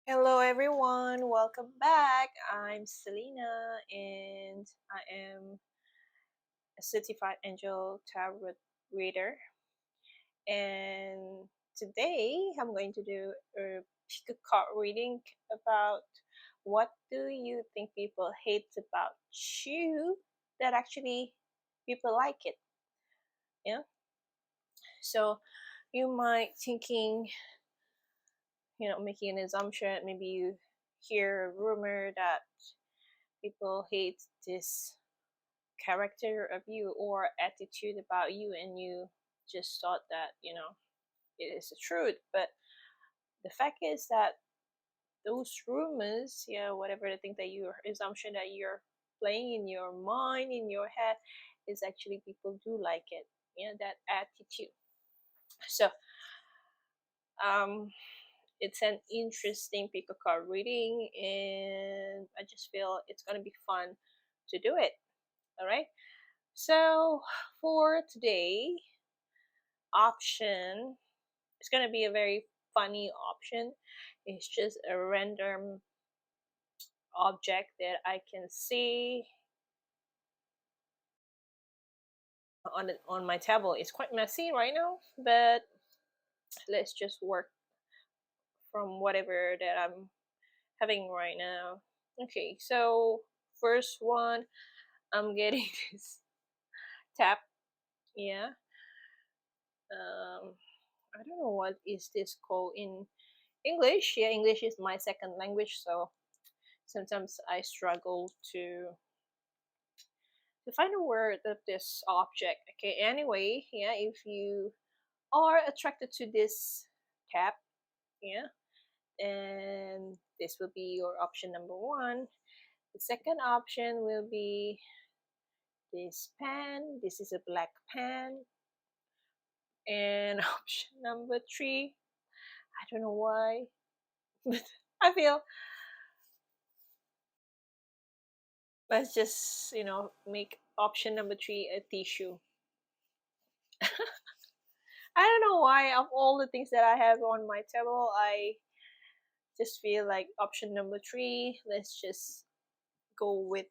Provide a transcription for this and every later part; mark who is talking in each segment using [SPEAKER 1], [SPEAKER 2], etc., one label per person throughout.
[SPEAKER 1] Hello everyone, welcome back. I'm Selena and I am a certified angel tarot reader. And today I'm going to do a pick a card reading about what do you think people hate about you that actually people like it. Yeah. So you might thinking, making an assumption, maybe you hear a rumor that people hate this character of you or attitude about you, and you just thought that it is the truth. But the fact is that those rumors, whatever the thing that your assumption that you're playing in your mind, in your head, is actually people do like it. That attitude. So um it's an interesting pick a card reading, and I just feel it's gonna be fun to do it. All right. So for today, option, it's gonna be a very funny option. It's just a random object that I can see on my table. It's quite messy right now, but let's just work from whatever that I'm having right now. Okay, so first one, I'm getting this tap. Yeah. I don't know what is this called in English. Yeah, English is my second language, so sometimes I struggle to find a word of this object. Okay, anyway, yeah, if you are attracted to this tab, yeah, and this will be your option number one. The second option will be this pen. This is a black pen. And option number three, I don't know why, but I feel let's just make option number three a tissue. I don't know why, of all the things that I have on my table, I just feel like option number three, let's just go with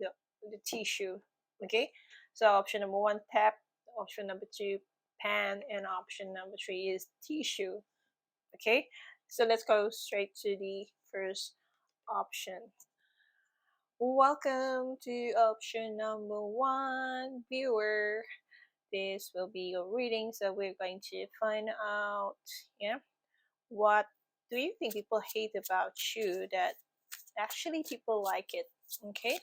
[SPEAKER 1] the the tissue. Okay, so option number one, tap. Option number two, pan. And option number three is tissue. Okay, so let's go straight to the first option. Welcome to option number one, viewer. This will be your reading, so we're going to find out, yeah, what do you think people hate about you that actually people like it. Okay,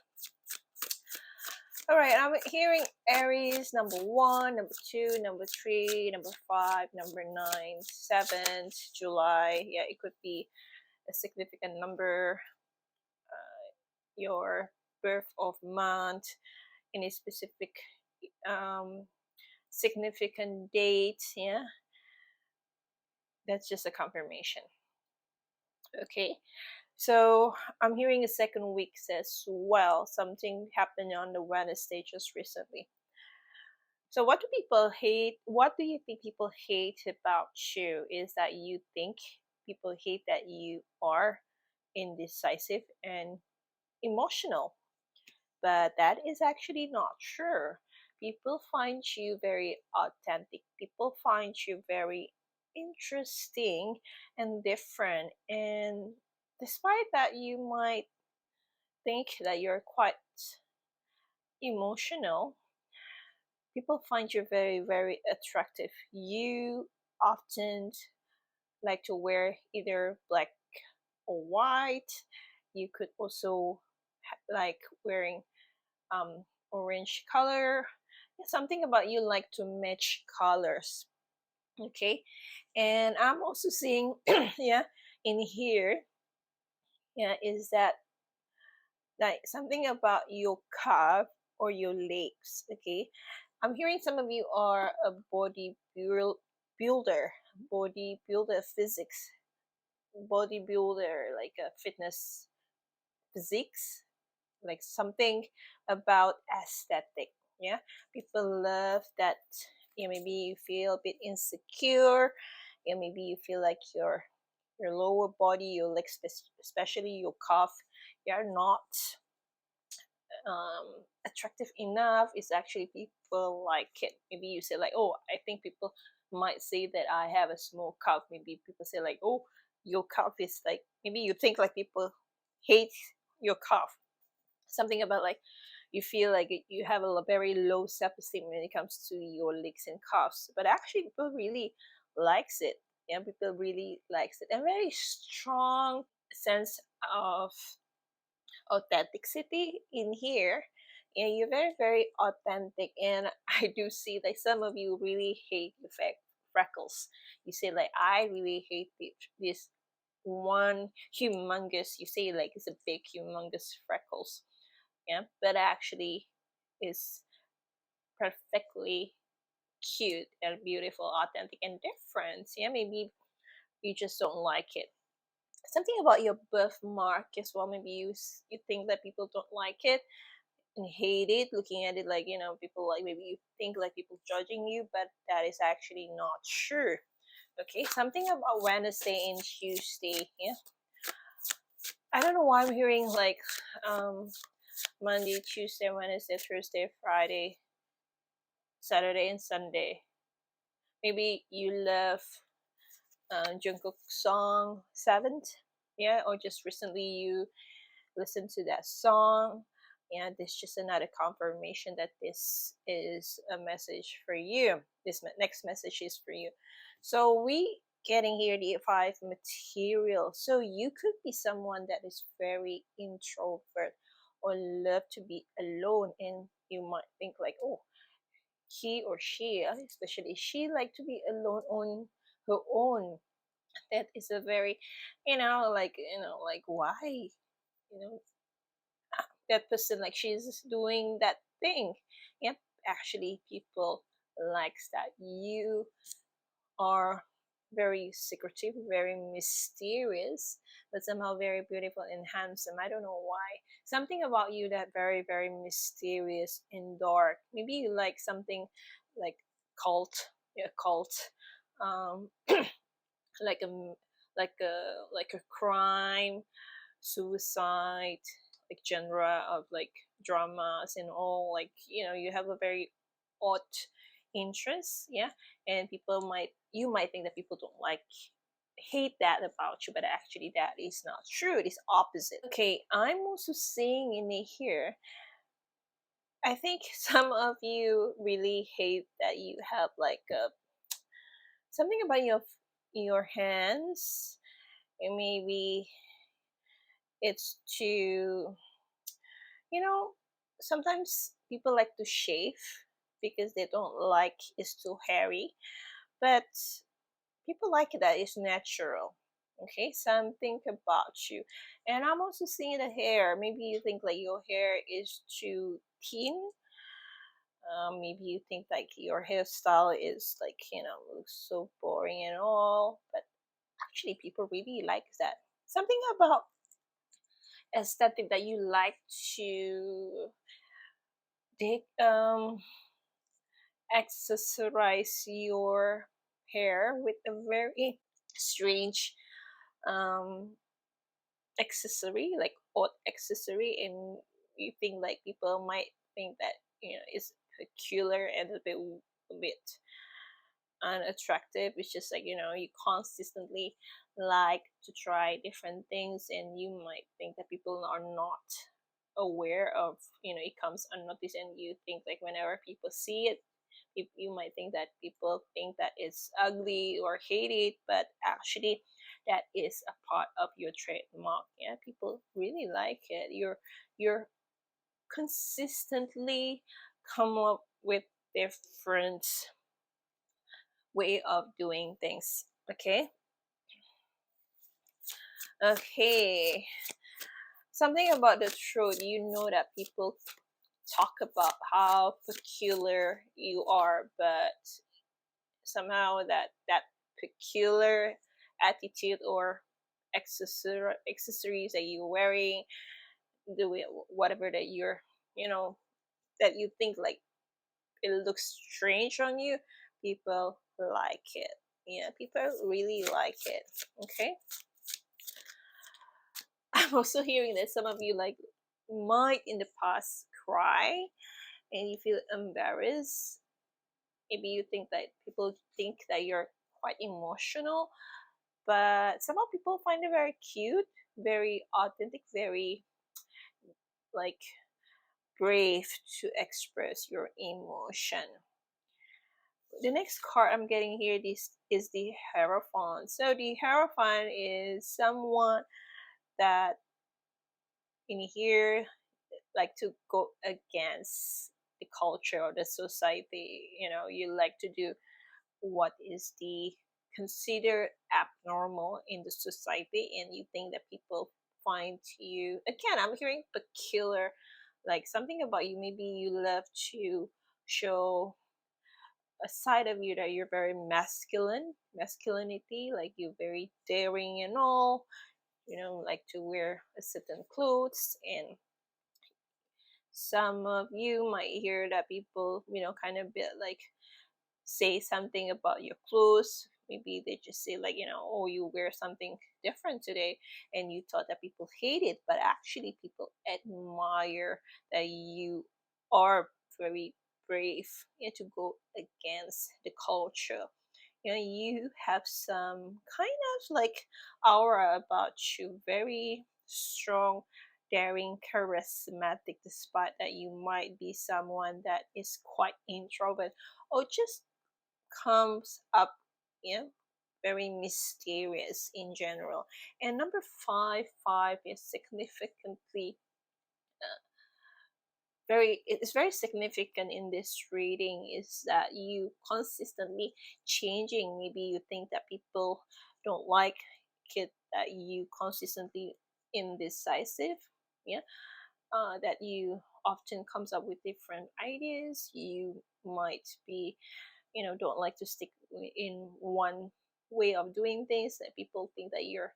[SPEAKER 1] all right, I'm hearing Aries number one, number two, number three, number five, number 9, 7th July. Yeah, it could be a significant number, your birth of month, any specific um significant date. Yeah, that's just a confirmation. Okay, so I'm hearing a second week as well. Something happened on the Wednesday just recently. So what do people hate? What do you think people hate about you? Is that you think people hate that you are indecisive and emotional? But that is actually not true. People find you very authentic. People find you very interesting and different. And despite that, you might think that you're quite emotional. People find you very, very attractive. You often like to wear either black or white. You could also like wearing orange color. Something about you like to match colors. Okay, and I'm also seeing yeah, in here, yeah, is that like something about your calf or your legs. Okay, I'm hearing some of you are a builder, bodybuilder physics, bodybuilder, like a fitness physiques, like something about aesthetic. Yeah, people love that. Yeah, maybe you feel a bit insecure. Yeah, maybe you feel like you're your lower body, your legs, especially your calf, they are not attractive enough. It's actually people like it. Maybe you say like, oh, I think people might say that I have a small calf. Maybe people say like, oh, your calf is like. Maybe you think like people hate your calf. Something about like you feel like you have a very low self-esteem when it comes to your legs and calves, but actually people really likes it. Yeah, people really likes it. A very strong sense of authenticity in here, and you're very very authentic. And I do see like some of you really hate the freckles. You say like, I really hate this one humongous, you say like it's a big humongous freckles. Yeah, but actually is perfectly cute and beautiful, authentic and different. Yeah, maybe you just don't like it. Something about your birthmark as well. Maybe you think that people don't like it and hate it, looking at it like, people like, maybe you think like people judging you, but that is actually not true. Okay, something about Wednesday and Tuesday. Yeah, I don't know why I'm hearing like Monday, Tuesday, Wednesday, Thursday, Friday, Saturday, and Sunday. Maybe you love Jungkook's song Seventh, yeah, or just recently you listened to that song, and this is just another confirmation that this is a message for you. This next message is for you. So we getting here the five material. So you could be someone that is very introvert or love to be alone, and you might think like, oh, he or she, especially she, like to be alone on her own. That is a very, like why, you know, that person like she's doing that thing. Yep, actually, people likes that you are very secretive, very mysterious, but somehow very beautiful and handsome. I don't know why. Something about you that very, very mysterious and dark. Maybe you like something like cult, yeah, cult, um, like a like a crime, suicide, like genre of like dramas and all. Like, you have a very odd interest. Yeah, and people might you might think that people don't like hate that about you, but actually that is not true. It is opposite. Okay, I'm also seeing in here, I think some of you really hate that you have like something about your hands, and maybe it's too, you know sometimes people like to shave because they don't like it's too hairy, but people like it that it's natural. Okay, something about you. And I'm also seeing the hair. Maybe you think like your hair is too thin. Maybe you think like your hairstyle is like, looks so boring and all, but actually people really like that. Something about aesthetic that you like to dig accessorize your hair with a very strange um accessory, like odd accessory, and you think like people might think that is peculiar and a bit unattractive. It's just like, you consistently like to try different things, and you might think that people are not aware of, it comes unnoticed, and you think like whenever people see it, you might think that people think that it's ugly or hate it, but actually that is a part of your trademark. Yeah, people really like it. You're consistently come up with different way of doing things. Okay, something about the throat. That people talk about how peculiar you are, but somehow that peculiar attitude or accessories that you're wearing, the way, whatever that you're, that you think like it looks strange on you, people like it. Yeah, people really like it. Okay. I'm also hearing that some of you like might in the past cry and you feel embarrassed. Maybe you think that people think that you're quite emotional, but somehow people find it very cute, very authentic, very like brave to express your emotion. The next card I'm getting here, this is the Hierophant. So the Hierophant is someone that in here like to go against the culture or the society. You know, you like to do what is the considered abnormal in the society, and you think that people find you, again, I'm hearing peculiar, like something about you. Maybe you love to show a side of you that you're very masculinity, like you're very daring and all, you know, like to wear a certain clothes. And some of you might hear that people, you know, kind of bit like say something about your clothes. Maybe they just say like, you know, oh, you wear something different today, and you thought that people hate it, but actually people admire that you are very brave, you know, to go against the culture. You know, you have some kind of like aura about you, very strong, daring, charismatic, despite that you might be someone that is quite introvert or just comes up, you know, very mysterious in general. And number five is significantly very, it's very significant in this reading, is that you consistently changing. Maybe you think that people don't like it, that you consistently indecisive. Yeah. That you often comes up with different ideas. You might be, you know, don't like to stick in one way of doing things, that people think that you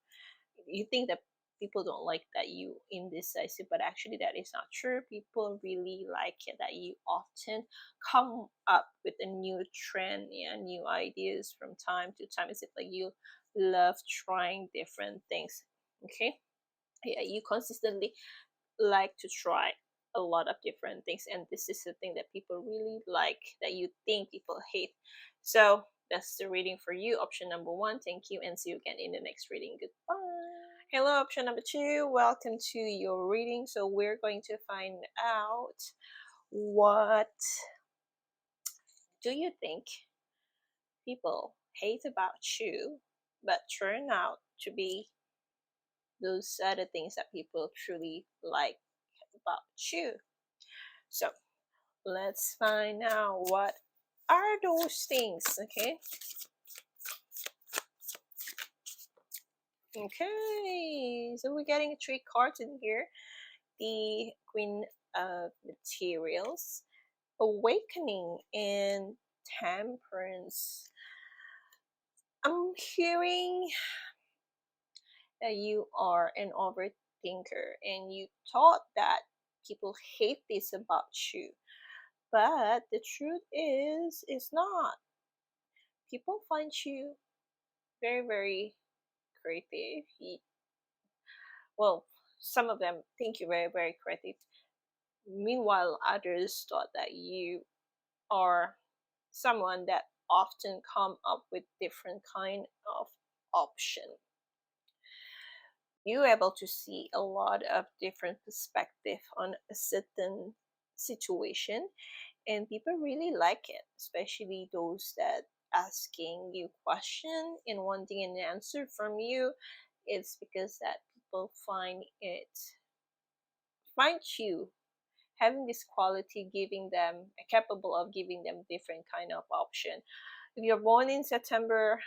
[SPEAKER 1] think that people don't like that you indecisive, but actually that is not true. People really like it that you often come up with a new trend and new ideas from time to time. It's like you love trying different things. Okay. Yeah, you consistently like to try a lot of different things, and this is the thing that people really like that you think people hate. So that's the reading for you, option number one. Thank you, and see you again in the next reading. Goodbye. Hello, option number two, welcome to your reading. So we're going to find out, what do you think people hate about you but turn out to be those other things that people truly like about you. So let's find out what are those things. Okay. Okay. So we're getting three cards in here. The Queen of Materials, Awakening, and Temperance. I'm hearing that you are an overthinker and you thought that people hate this about you. But the truth is, it's not. People find you very, very creative. Well, some of them think you're very, very creative. Meanwhile, others thought that you are someone that often come up with different kind of option. You're able to see a lot of different perspective on a certain situation, and people really like it, especially those that asking you question and wanting an answer from you. It's because that people find you having this quality, giving them capable of giving them different kind of option. If you're born in September,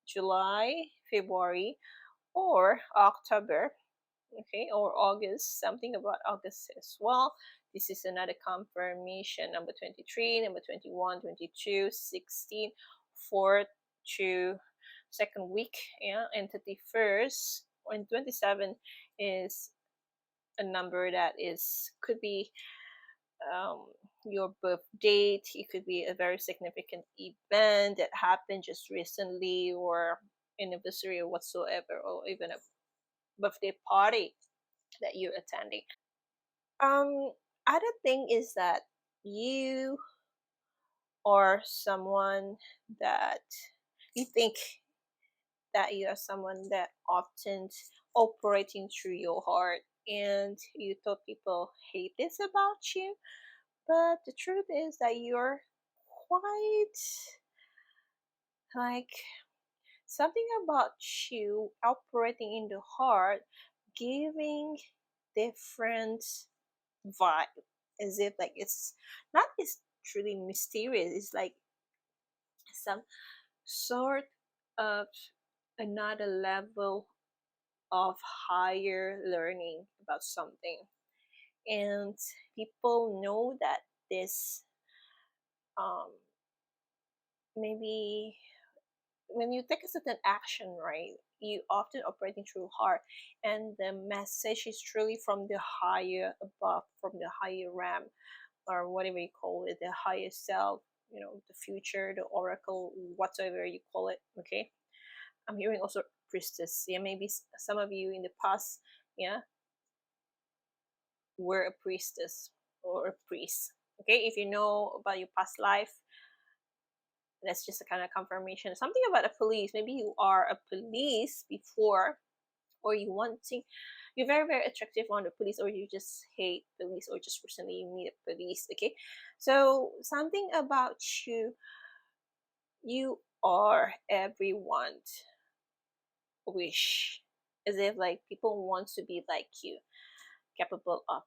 [SPEAKER 1] July, February, or October, okay, or August, something about August as well. This is another confirmation, number 23, number 21, 22, 16, 4 to second week, yeah, and 31st and 27 is a number that is could be um, your birth date. It could be a very significant event that happened just recently, or anniversary or whatsoever, or even a birthday party that you're attending. Um, Other thing is that you are someone that you think that you are someone that often operating through your heart, and you thought people hate this about you, but the truth is that you're quite like something about you operating in the heart, giving different vibe, as if like it's not it's truly mysterious. It's like some sort of another level of higher learning about something, and people know that this um maybe when you take a certain action, right, you often operating through heart, and the message is truly from the higher above, from the higher ram, or whatever you call it, the higher self, the future, the oracle, whatever you call it. Okay, I'm hearing also priestess. Yeah, maybe some of you in the past, yeah, were a priestess or a priest. Okay, if you know about your past life, that's just a kind of confirmation. Something about a police. Maybe you are a police before, or you're very very attractive on the police, or you just hate police, or just recently you meet a police. Okay, so something about you are everyone wish, as if like people want to be like you, capable of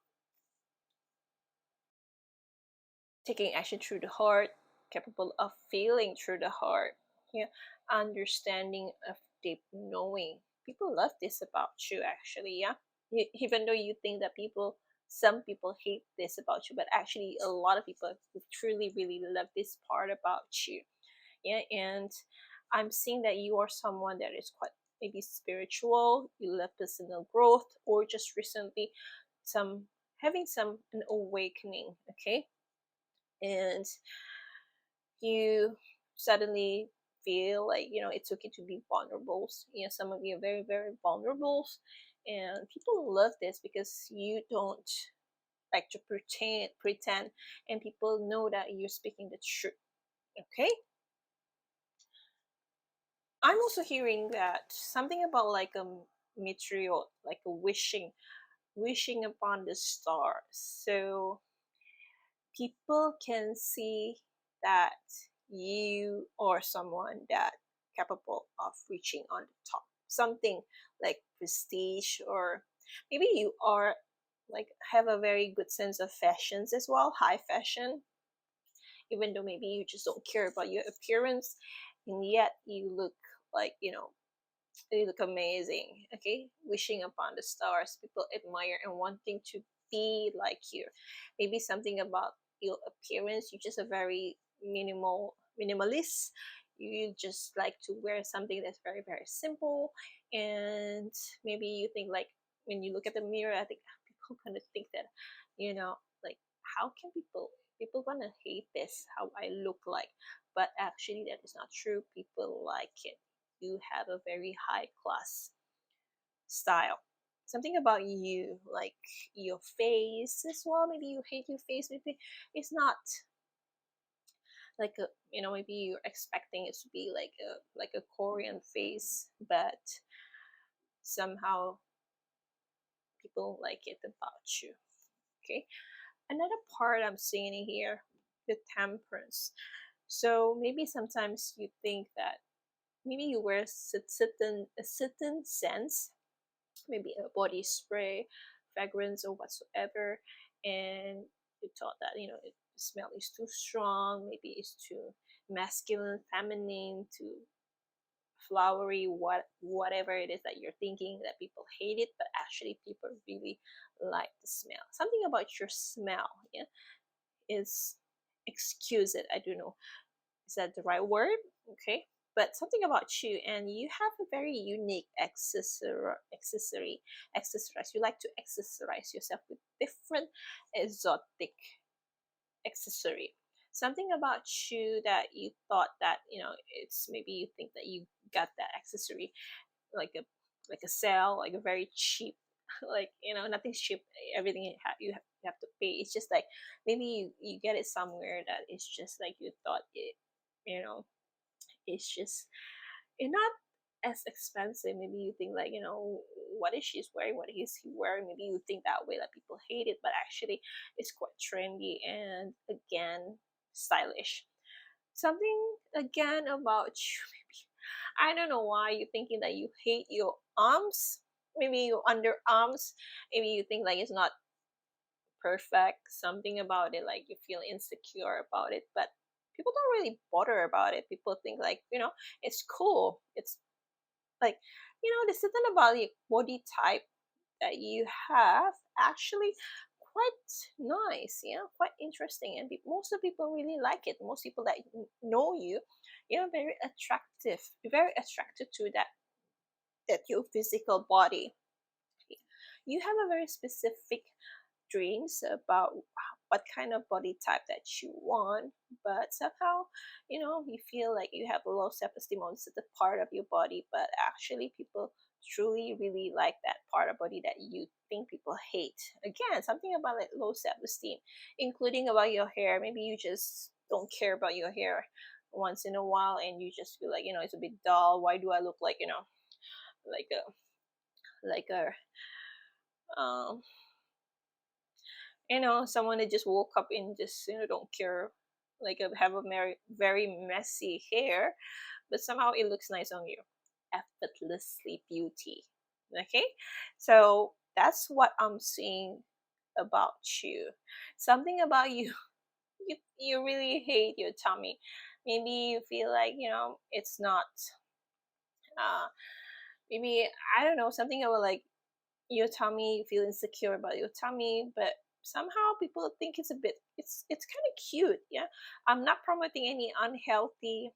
[SPEAKER 1] taking action through the heart, capable of feeling through the heart, yeah, understanding of deep knowing. People love this about you, actually, yeah. Even though you think that some people hate this about you, but actually, a lot of people truly, really love this part about you, yeah. And I'm seeing that you are someone that is quite maybe spiritual. You love personal growth, or just recently, some having some an awakening, okay, and you suddenly feel like it's okay to be vulnerable. Some of you are very very vulnerable, and people love this because you don't like to pretend, and people know that you're speaking the truth. Okay, I'm also hearing that something about like a meteor, like a wishing upon the stars. So people can see that you are someone that capable of reaching on the top, something like prestige, or maybe you are like have a very good sense of fashions as well, high fashion, even though maybe you just don't care about your appearance, and yet you look like they look amazing. Okay, wishing upon the stars. People admire and wanting to be like you. Maybe something about your appearance. You're just a very minimalist. You just like to wear something that's very very simple, and maybe you think like when you look at the mirror, I think people gonna think that, like how can people gonna hate this how I look like, but actually that is not true. People like it. You have a very high class style. Something about you, like your face as well. Maybe you hate your face. Maybe it's not like maybe you're expecting it to be like a Korean face, but somehow people like it about you. Okay. Another part I'm seeing here, the temperance. So maybe sometimes you think that maybe you wear a certain sense, maybe a body spray, fragrance, or whatsoever, and you thought that the smell is too strong, maybe it's too masculine, feminine, too flowery, whatever it is that you're thinking that people hate it, but actually people really like the smell. Something about your smell, yeah, is excuse it. I don't know, is that the right word? Okay, but something about you, and you have a very unique accessories. You like to accessorize yourself with different exotic. accessory, something about you that you thought that, it's maybe you think that you got that accessory like a sale, like a very cheap, like, nothing's cheap, everything you have to pay. It's just like maybe you get it somewhere that it's just like you thought it, you know it's just not as expensive. Maybe you think like, what is she's wearing, what is he wearing, maybe you think that way, that people hate it, but actually it's quite trendy and again stylish. Something again about you, maybe I don't know why you're thinking that you hate your arms, maybe your underarms, maybe you think like it's not perfect, something about it, like you feel insecure about it, but people don't really bother about it. People think like, it's cool, it's like, there's something about the body type that you have actually quite nice, quite interesting, and most of the people really like it. Most people that know you, very attractive, very attracted to that your physical body. You have a very specific dreams about what kind of body type that you want, but somehow, you feel like you have a low self-esteem on the part of your body, but actually people truly really like that part of body that you think people hate. Again, something about like low self-esteem, including about your hair. Maybe you just don't care about your hair once in a while, and you just feel like, it's a bit dull. Why do I look like, like a um someone that just woke up and just, don't care, like have a very very messy hair, but somehow it looks nice on you, effortlessly beauty. Okay, so that's what I'm seeing about you. Something about you, you really hate your tummy. Maybe you feel like, it's not uh maybe, I don't know, something about like your tummy, you feel insecure about your tummy, but somehow people think it's a bit, it's kind of cute. Yeah, I'm not promoting any unhealthy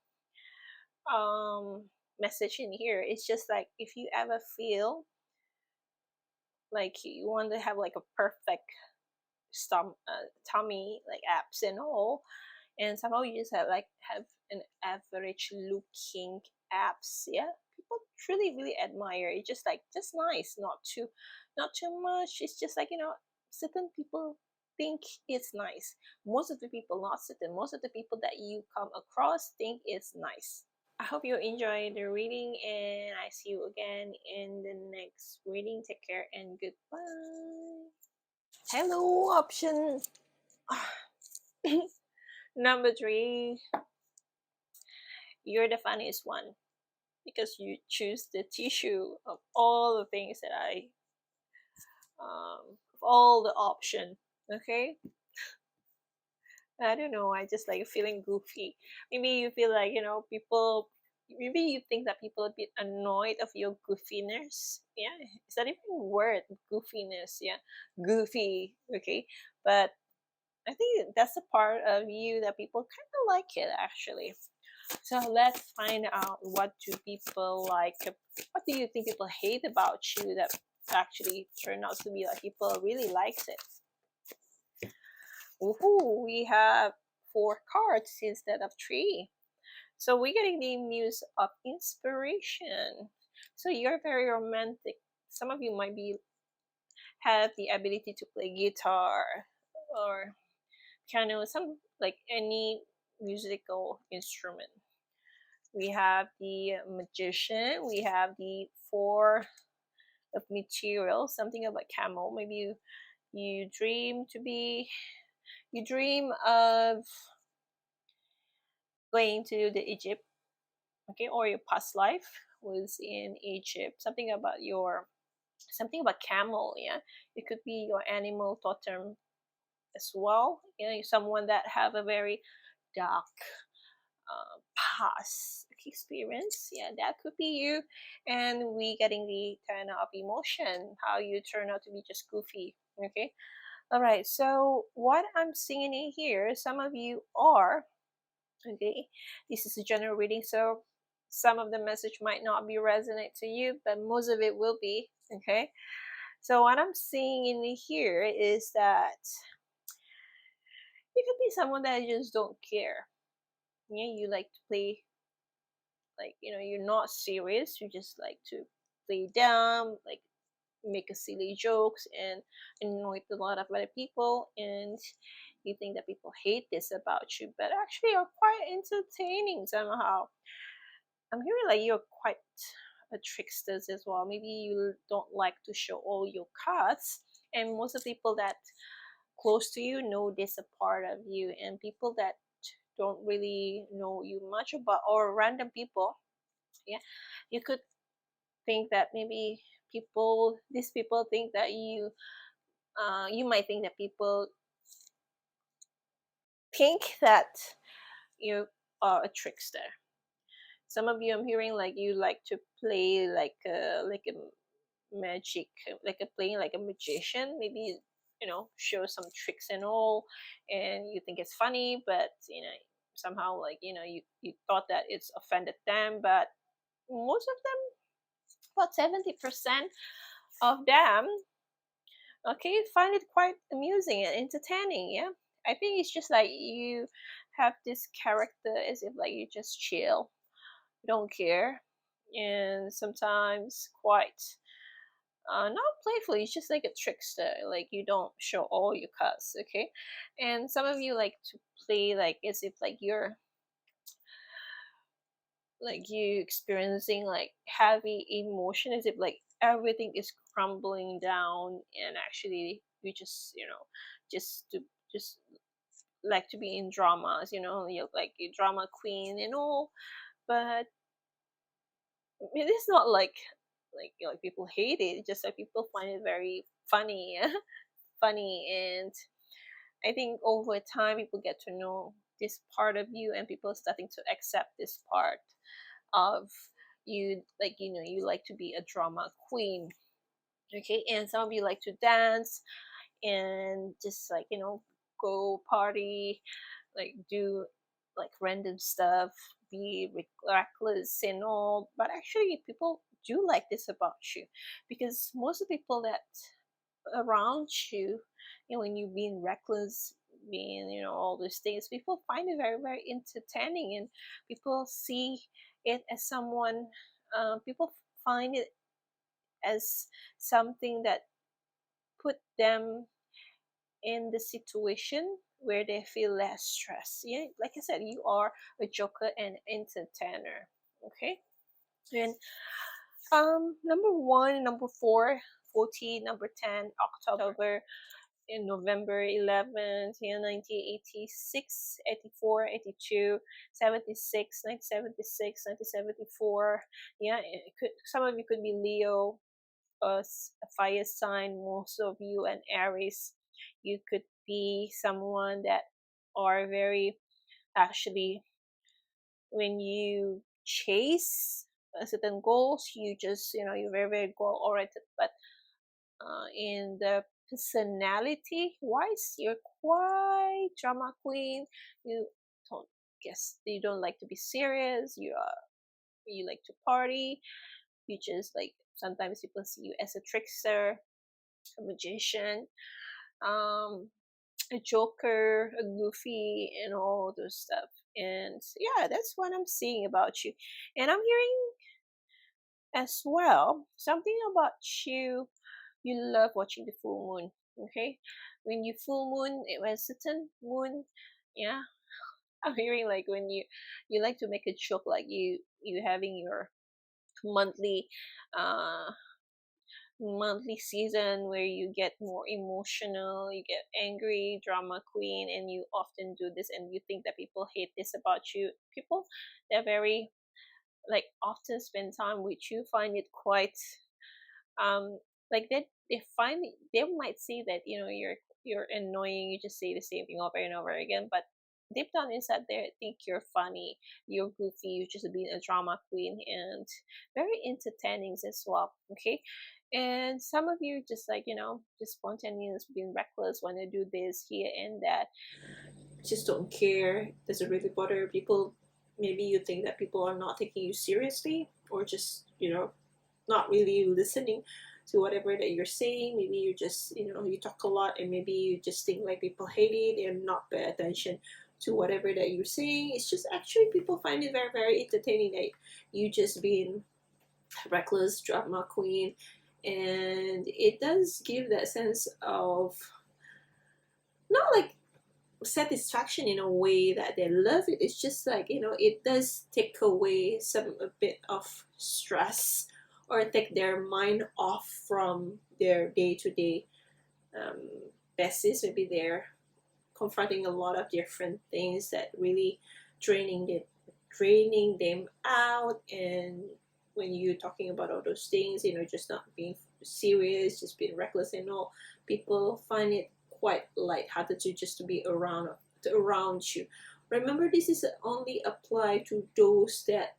[SPEAKER 1] message in here. It's just like if you ever feel like you want to have like a perfect tummy, like abs and all, and somehow you just have an average looking abs, yeah, people truly really admire it. Just like, just nice, not too much. It's just like, certain people think it's nice. Most of the people, not certain, most of the people that you come across think it's nice. I hope you enjoy the reading, and I see you again in the next reading. Take care and goodbye. Hello, option number 3. You're the funniest one because you choose the tissue of all the things that of all the option. Okay, I don't know, I just like feeling goofy. Maybe you feel like, people, maybe you think that people are a bit annoyed of your goofiness. Yeah, is that even a word, goofiness? Yeah, goofy. Okay, but I think that's a part of you that people kind of like it actually. So let's find out, what do people like? What do you think people hate about you that actually turn out to be like people really likes it? Woohoo! We have 4 cards instead of 3. So we're getting the muse of inspiration. So you're very romantic. Some of you might be have the ability to play guitar or piano, some like any musical instrument. We have the magician. We have the 4 of material, something about camel. Maybe you dream to be, you dream of going to the Egypt, okay, or your past life was in Egypt. Something about camel. Yeah, it could be your animal totem as well. Someone that have a very dark past experience. Yeah, that could be you. And we getting the kind of emotion, how you turn out to be just goofy. Okay. All right. So what I'm seeing in here, some of you are, okay, this is a general reading, so some of the message might not be resonate to you, but most of it will be. Okay. So what I'm seeing in here is that You could be someone that just don't care. Yeah, you like to play, like, you're not serious. You just like to play dumb, like make a silly jokes and annoy a lot of other people, and you think that people hate this about you, but actually are quite entertaining somehow. I'm hearing like you're quite a tricksters as well. Maybe you don't like to show all your cards, and most of the people that close to you know this a part of you, and people that don't really know you much about, or random people, yeah, you could think that maybe these people think that you might think that people think that you are a trickster. Some of you, I'm hearing like you like to play like a magic, like a playing like a magician. Maybe show some tricks and all, and you think it's funny, but somehow like you thought that it's offended them, but most of them, about 70% of them, okay, find it quite amusing and entertaining. Yeah, I think it's just like you have this character as if like you just chill, don't care, and sometimes quite not playful. It's just like a trickster, like you don't show all your cards, okay. And some of you like to play like as if like you experiencing like heavy emotion, as if like everything is crumbling down, and actually you just just to just like to be in dramas, you're like a drama queen and all. But it is not like people hate it. It's just like people find it very funny. Funny. And I think over time people get to know this part of you, and people are starting to accept this part of you, like you like to be a drama queen, okay. And some of you like to dance and just like go party, like do like random stuff, be reckless and all. But actually people do like this about you, because most of the people that around you, when you're being reckless, being all these things, people find it very very entertaining, and people see it as someone, people find it as something that put them in the situation where they feel less stress. Yeah, like I said, you are a joker and entertainer, okay. And number 1, number 4, 40, number 10, October, in November 11th, 1986, 84, 82, 76, 1976, 1974. Yeah, some of you could be Leo, a fire sign, most of you, and Aries. You could be someone that are very, actually, when you chase certain goals, you just, you're very, very goal oriented. But in the personality wise, you're quite drama queen. You don't guess you don't like to be serious. You like to party. You just like, sometimes people see you as a trickster, a magician, um, a joker, a goofy, and all those stuff. And yeah, that's what I'm seeing about you. And I'm hearing as well something about you. You love watching the full moon, okay. When you full moon, when certain moon, yeah, I'm hearing like when you like to make a joke, like you having your monthly uh monthly season where you get more emotional, you get angry, drama queen, and you often do this, and you think that people hate this about you. People, they're very, like, often spend time with you, find it quite like they find, they might say that you're annoying, you just say the same thing over and over again, but deep down inside they think you're funny, you're goofy, you're just being a drama queen, and very entertaining as well, okay. And some of you just like just spontaneous, being reckless, want to do this here and that, just don't care, doesn't really bother people. Maybe you think that people are not taking you seriously, or just not really listening to whatever that you're saying. Maybe you just, you talk a lot, and maybe you just think like people hate it and not pay attention to whatever that you're saying. It's just actually people find it very, very entertaining that you just being reckless drama queen. And it does give that sense of, not like satisfaction in a way that they love it. It's just like, it does take away a bit of stress, or take their mind off from their day-to-day basis. Maybe they're confronting a lot of different things that really draining them out. And when you're talking about all those things, just not being serious, just being reckless and all, people find it quite lighthearted to be around you. Remember, this is only apply to those that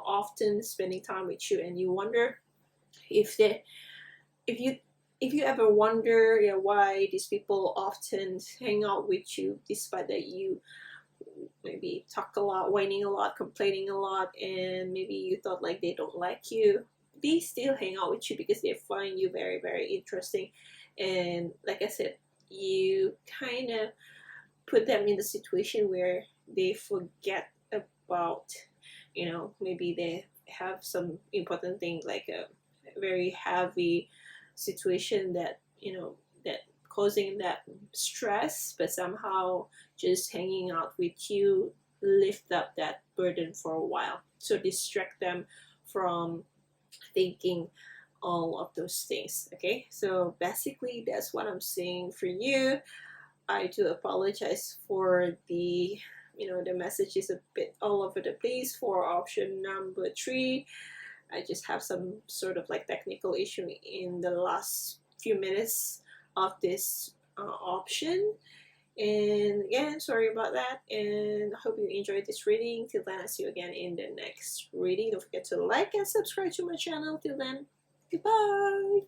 [SPEAKER 1] often spending time with you, and you wonder if they if you ever wonder, why these people often hang out with you despite that you maybe talk a lot, whining a lot, complaining a lot, and maybe you thought like they don't like you. They still hang out with you because they find you very, very interesting. And like I said, you kind of put them in the situation where they forget about, maybe they have some important thing, like a very heavy situation that, that causing that stress, but somehow just hanging out with you lift up that burden for a while, so distract them from thinking all of those things. Okay, so basically that's what I'm saying for you. I do apologize for the the message is a bit all over the place for option number 3. I just have some sort of like technical issue in the last few minutes of this option. And again, sorry about that, and I hope you enjoyed this reading. Till then, I'll see you again in the next reading. Don't forget to like and subscribe to my channel. Till then, goodbye.